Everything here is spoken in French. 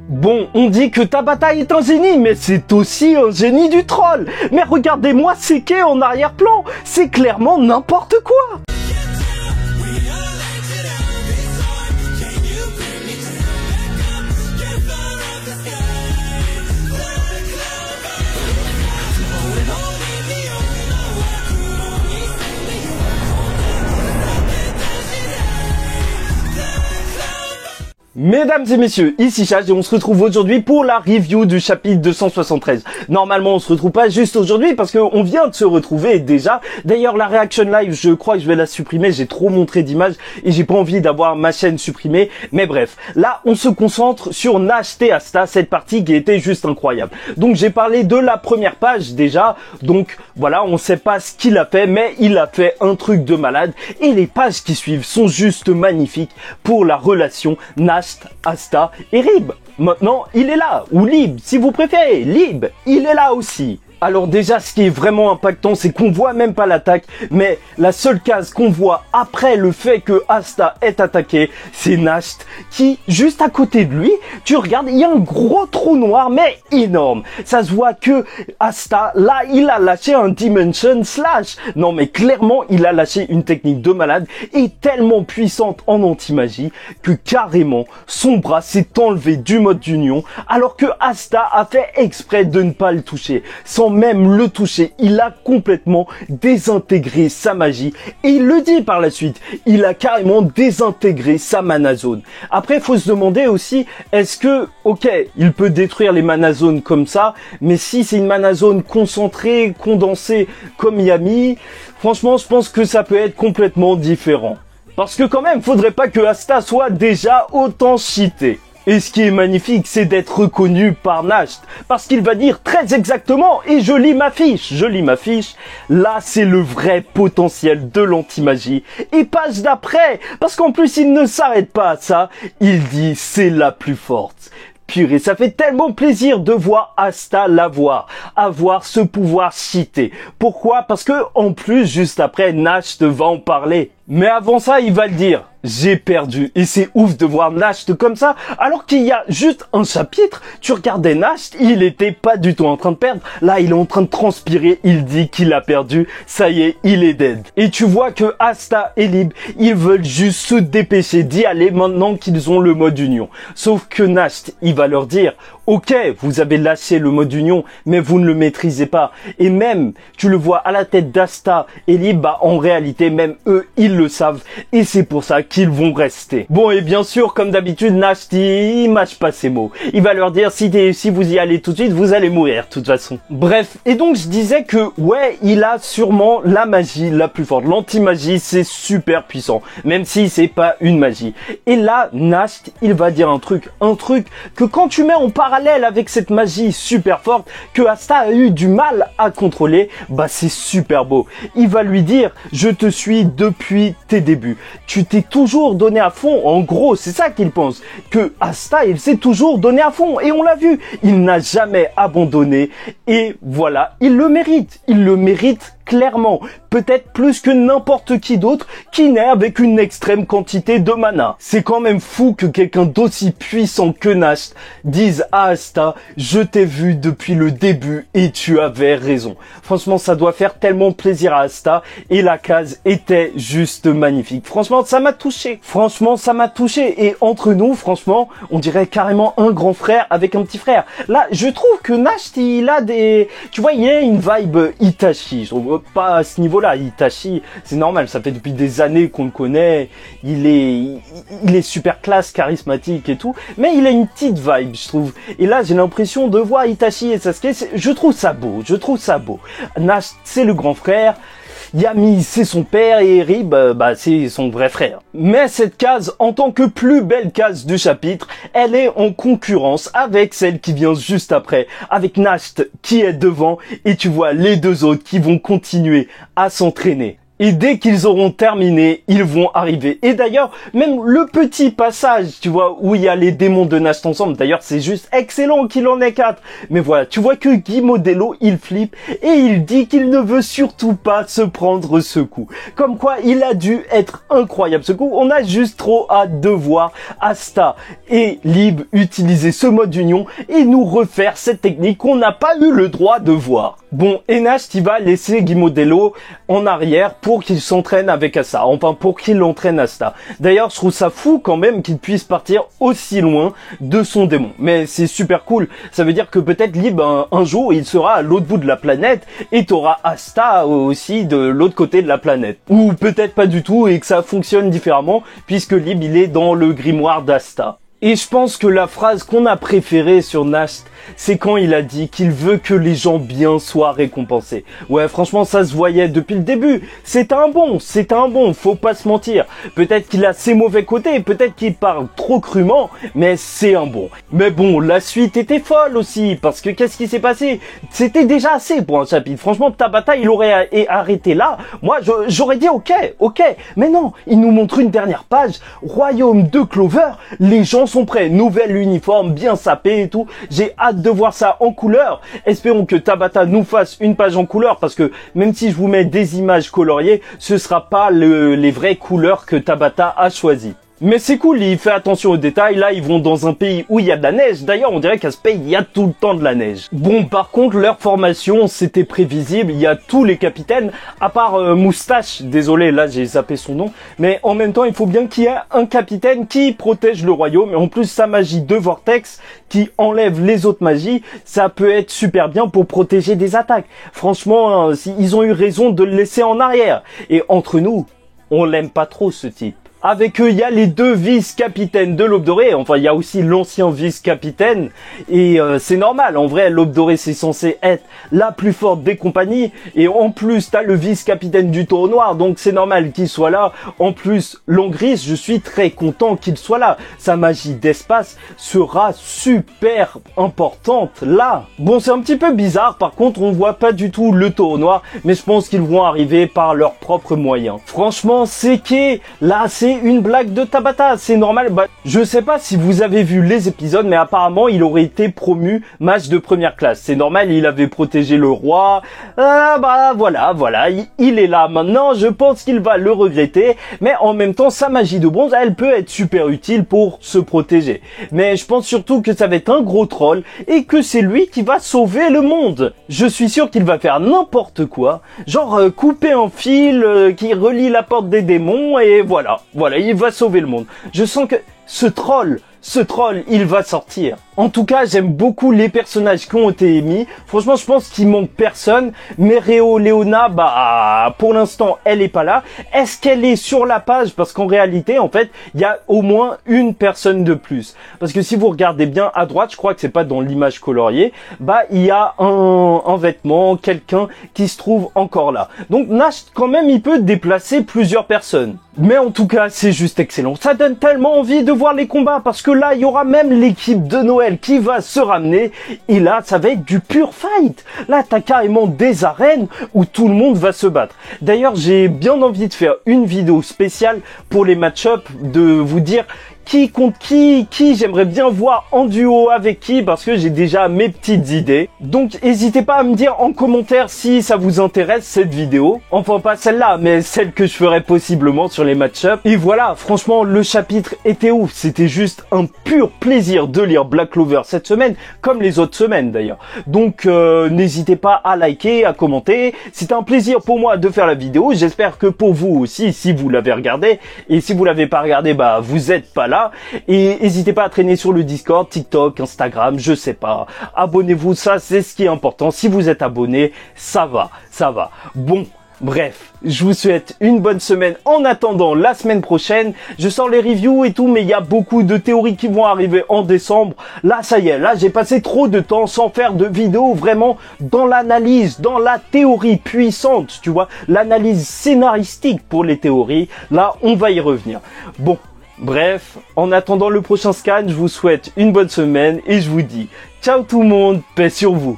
Bon, on dit que Tabata est un génie, mais c'est aussi un génie du troll. Mais regardez-moi séquer en arrière-plan, c'est clairement n'importe quoi. Mesdames et messieurs, ici Chage et on se retrouve aujourd'hui pour la review du chapitre 273. Normalement on se retrouve pas juste aujourd'hui parce qu'on vient de se retrouver déjà. D'ailleurs la reaction live, je crois que je vais la supprimer, j'ai trop montré d'images et j'ai pas envie d'avoir ma chaîne supprimée. Mais bref, là on se concentre sur Nash et Asta, cette partie qui était juste incroyable. Donc j'ai parlé de la première page déjà, donc voilà, on sait pas ce qu'il a fait, mais il a fait un truc de malade. Et les pages qui suivent sont juste magnifiques pour la relation Nash, Asta et Rib. Maintenant, il est là, ou Lib, si vous préférez. Lib, il est là aussi. Alors déjà, ce qui est vraiment impactant, c'est qu'on voit même pas l'attaque, mais la seule case qu'on voit après le fait que Asta est attaqué, c'est Nash qui, juste à côté de lui, tu regardes, il y a un gros trou noir, mais énorme. Ça se voit que Asta, là, il a lâché un Dimension Slash. Non, mais clairement, il a lâché une technique de malade et tellement puissante en anti-magie que carrément, son bras s'est enlevé du mode d'union, alors que Asta a fait exprès de ne pas le toucher. Sans même le toucher, il a complètement désintégré sa magie et il le dit par la suite, il a carrément désintégré sa mana zone. Après, il faut se demander aussi, est-ce que, ok, il peut détruire les mana zones comme ça, mais si c'est une mana zone concentrée, condensée comme Yami, franchement, je pense que ça peut être complètement différent. Parce que quand même, faudrait pas que Asta soit déjà autant cheaté. Et ce qui est magnifique, c'est d'être reconnu par Nash, parce qu'il va dire très exactement, et je lis ma fiche, là c'est le vrai potentiel de l'anti-magie. Et page d'après, parce qu'en plus il ne s'arrête pas à ça, il dit c'est la plus forte. Purée, ça fait tellement plaisir de voir Asta avoir ce pouvoir cheaté. Pourquoi? Parce que en plus, juste après, Nash va en parler. Mais avant ça, il va le dire. J'ai perdu. Et c'est ouf de voir Nash comme ça, alors qu'il y a juste un chapitre. Tu regardais Nash, il était pas du tout en train de perdre. Là, il est en train de transpirer. Il dit qu'il a perdu. Ça y est, il est dead. Et tu vois que Asta et Lib, ils veulent juste se dépêcher d'y aller maintenant qu'ils ont le mode union. Sauf que Nash, il va leur dire, ok, vous avez lâché le mode union, mais vous ne le maîtrisez pas. Et même, tu le vois à la tête d'Asta et Lib, bah, en réalité, même eux, ils le savent. Et c'est pour ça qu'ils vont rester. Bon, et bien sûr, comme d'habitude, Nash, il mâche pas ses mots. Il va leur dire, si vous y allez tout de suite, vous allez mourir, de toute façon. Bref. Et donc, je disais que, ouais, il a sûrement la magie la plus forte. L'anti-magie, c'est super puissant. Même si c'est pas une magie. Et là, Nash, il va dire un truc que quand tu mets en parallèle avec cette magie super forte que Asta a eu du mal à contrôler, bah c'est super beau. Il va lui dire, je te suis depuis tes débuts. Tu t'es toujours donné à fond. En gros, c'est ça qu'il pense. Que Asta, il s'est toujours donné à fond. Et on l'a vu. Il n'a jamais abandonné. Et voilà, il le mérite. Il le mérite clairement. Peut-être plus que n'importe qui d'autre qui naît avec une extrême quantité de mana. C'est quand même fou que quelqu'un d'aussi puissant que Nash dise à Asta, je t'ai vu depuis le début et tu avais raison. Franchement, ça doit faire tellement plaisir à Asta et la case était juste magnifique. Franchement, ça m'a touché. Et entre nous, franchement, on dirait carrément un grand frère avec un petit frère. Là, je trouve que Nash, il a des... Tu vois, il y a une vibe Itachi. Je trouve pas à ce niveau-là. Itachi, c'est normal. Ça fait depuis des années qu'on le connaît. Il est super classe, charismatique et tout. Mais il a une petite vibe, je trouve. Et là, j'ai l'impression de voir Itachi et Sasuke. Je trouve ça beau. Nash, c'est le grand frère. Yami, c'est son père et Rib, c'est son vrai frère. Mais cette case, en tant que plus belle case du chapitre, elle est en concurrence avec celle qui vient juste après, avec Nash qui est devant et tu vois les deux autres qui vont continuer à s'entraîner. Et dès qu'ils auront terminé, ils vont arriver. Et d'ailleurs, même le petit passage, tu vois, où il y a les démons de Nast ensemble, d'ailleurs, c'est juste excellent qu'il en ait 4. Mais voilà, tu vois que Guy Modello, il flippe et il dit qu'il ne veut surtout pas se prendre ce coup. Comme quoi, il a dû être incroyable ce coup. On a juste trop hâte de voir Asta et Lib utiliser ce mode d'union et nous refaire cette technique qu'on n'a pas eu le droit de voir. Bon, et Nast, il va laisser Guy Modello en arrière pour qu'il s'entraîne avec Asta. Enfin, pour qu'il entraîne Asta. D'ailleurs, je trouve ça fou quand même qu'il puisse partir aussi loin de son démon. Mais c'est super cool. Ça veut dire que peut-être Lib, un jour, il sera à l'autre bout de la planète et t'auras Asta aussi de l'autre côté de la planète. Ou peut-être pas du tout et que ça fonctionne différemment puisque Lib, il est dans le grimoire d'Asta. Et je pense que la phrase qu'on a préférée sur Nast, c'est quand il a dit qu'il veut que les gens bien soient récompensés. Ouais, franchement, ça se voyait depuis le début. C'est un bon, faut pas se mentir. Peut-être qu'il a ses mauvais côtés, peut-être qu'il parle trop crûment, mais c'est un bon. Mais bon, la suite était folle aussi, parce que qu'est-ce qui s'est passé? C'était déjà assez pour un chapitre. Franchement, Tabata, il aurait arrêté là. Moi, j'aurais dit ok. Mais non, il nous montre une dernière page. Royaume de Clover, les gens sont prêts. Nouvel uniforme, bien sapé et tout. J'ai hâte de voir ça en couleur. Espérons que Tabata nous fasse une page en couleur parce que même si je vous mets des images coloriées, ce sera pas les vraies couleurs que Tabata a choisies. Mais c'est cool, il fait attention aux détails. Là, ils vont dans un pays où il y a de la neige. D'ailleurs, on dirait qu'à ce pays, il y a tout le temps de la neige. Bon, par contre, leur formation, c'était prévisible. Il y a tous les capitaines, à part Moustache. Désolé, là, j'ai zappé son nom. Mais en même temps, il faut bien qu'il y ait un capitaine qui protège le royaume. Et en plus, sa magie de Vortex, qui enlève les autres magies, ça peut être super bien pour protéger des attaques. Franchement, ils ont eu raison de le laisser en arrière. Et entre nous, on l'aime pas trop, ce type. Avec eux, il y a les deux vice-capitaines de l'Aube Dorée. Enfin, il y a aussi l'ancien vice-capitaine. Et c'est normal. En vrai, l'Aube Dorée, c'est censé être la plus forte des compagnies. Et en plus, t'as le vice-capitaine du Taureau Noir. Donc, c'est normal qu'il soit là. En plus, Langris, je suis très content qu'il soit là. Sa magie d'espace sera super importante là. Bon, c'est un petit peu bizarre. Par contre, on voit pas du tout le Taureau Noir. Mais je pense qu'ils vont arriver par leurs propres moyens. Franchement, c'est que là, c'est une blague de Tabata, c'est normal. Bah, je sais pas si vous avez vu les épisodes, mais apparemment il aurait été promu mage de première classe. C'est normal, il avait protégé le roi. Bah voilà, il est là maintenant. Je pense qu'il va le regretter, mais en même temps, sa magie de bronze, elle peut être super utile pour se protéger. Mais je pense surtout que ça va être un gros troll et que c'est lui qui va sauver le monde. Je suis sûr qu'il va faire n'importe quoi, genre couper un fil qui relie la porte des démons et voilà, il va sauver le monde. Je sens que ce troll, il va sortir. En tout cas, j'aime beaucoup les personnages qui ont été émis. Franchement, je pense qu'il manque personne. Mais Réo Léona, bah, pour l'instant, elle est pas là. Est-ce qu'elle est sur la page? Parce qu'en réalité, en fait, il y a au moins une personne de plus. Parce que si vous regardez bien à droite, je crois que c'est pas dans l'image coloriée, bah, il y a un vêtement, quelqu'un qui se trouve encore là. Donc, Nash, quand même, il peut déplacer plusieurs personnes. Mais en tout cas, c'est juste excellent. Ça donne tellement envie de voir les combats parce que là, il y aura même l'équipe de Noël qui va se ramener et là, ça va être du pur fight. Là, t'as carrément des arènes où tout le monde va se battre. D'ailleurs, j'ai bien envie de faire une vidéo spéciale pour les match-up, de vous dire qui contre qui j'aimerais bien voir en duo avec qui, parce que j'ai déjà mes petites idées. Donc n'hésitez pas à me dire en commentaire si ça vous intéresse cette vidéo. Enfin pas celle-là, mais celle que je ferai possiblement sur les match-up. Et voilà, franchement le chapitre était ouf. C'était juste un pur plaisir de lire Black Clover cette semaine, comme les autres semaines d'ailleurs. Donc n'hésitez pas à liker, à commenter. C'était un plaisir pour moi de faire la vidéo. J'espère que pour vous aussi, si vous l'avez regardé. Et si vous l'avez pas regardé, bah vous êtes pas là. Et n'hésitez pas à traîner sur le Discord, TikTok, Instagram, je sais pas. Abonnez-vous, ça c'est ce qui est important. Si vous êtes abonné, ça va. Bon, bref, je vous souhaite une bonne semaine. En attendant la semaine prochaine, je sors les reviews et tout, mais il y a beaucoup de théories qui vont arriver en décembre. Là, ça y est, là j'ai passé trop de temps sans faire de vidéo vraiment dans l'analyse, dans la théorie puissante, tu vois, l'analyse scénaristique pour les théories. Là, on va y revenir. Bon. Bref, en attendant le prochain scan, je vous souhaite une bonne semaine et je vous dis ciao tout le monde, paix sur vous.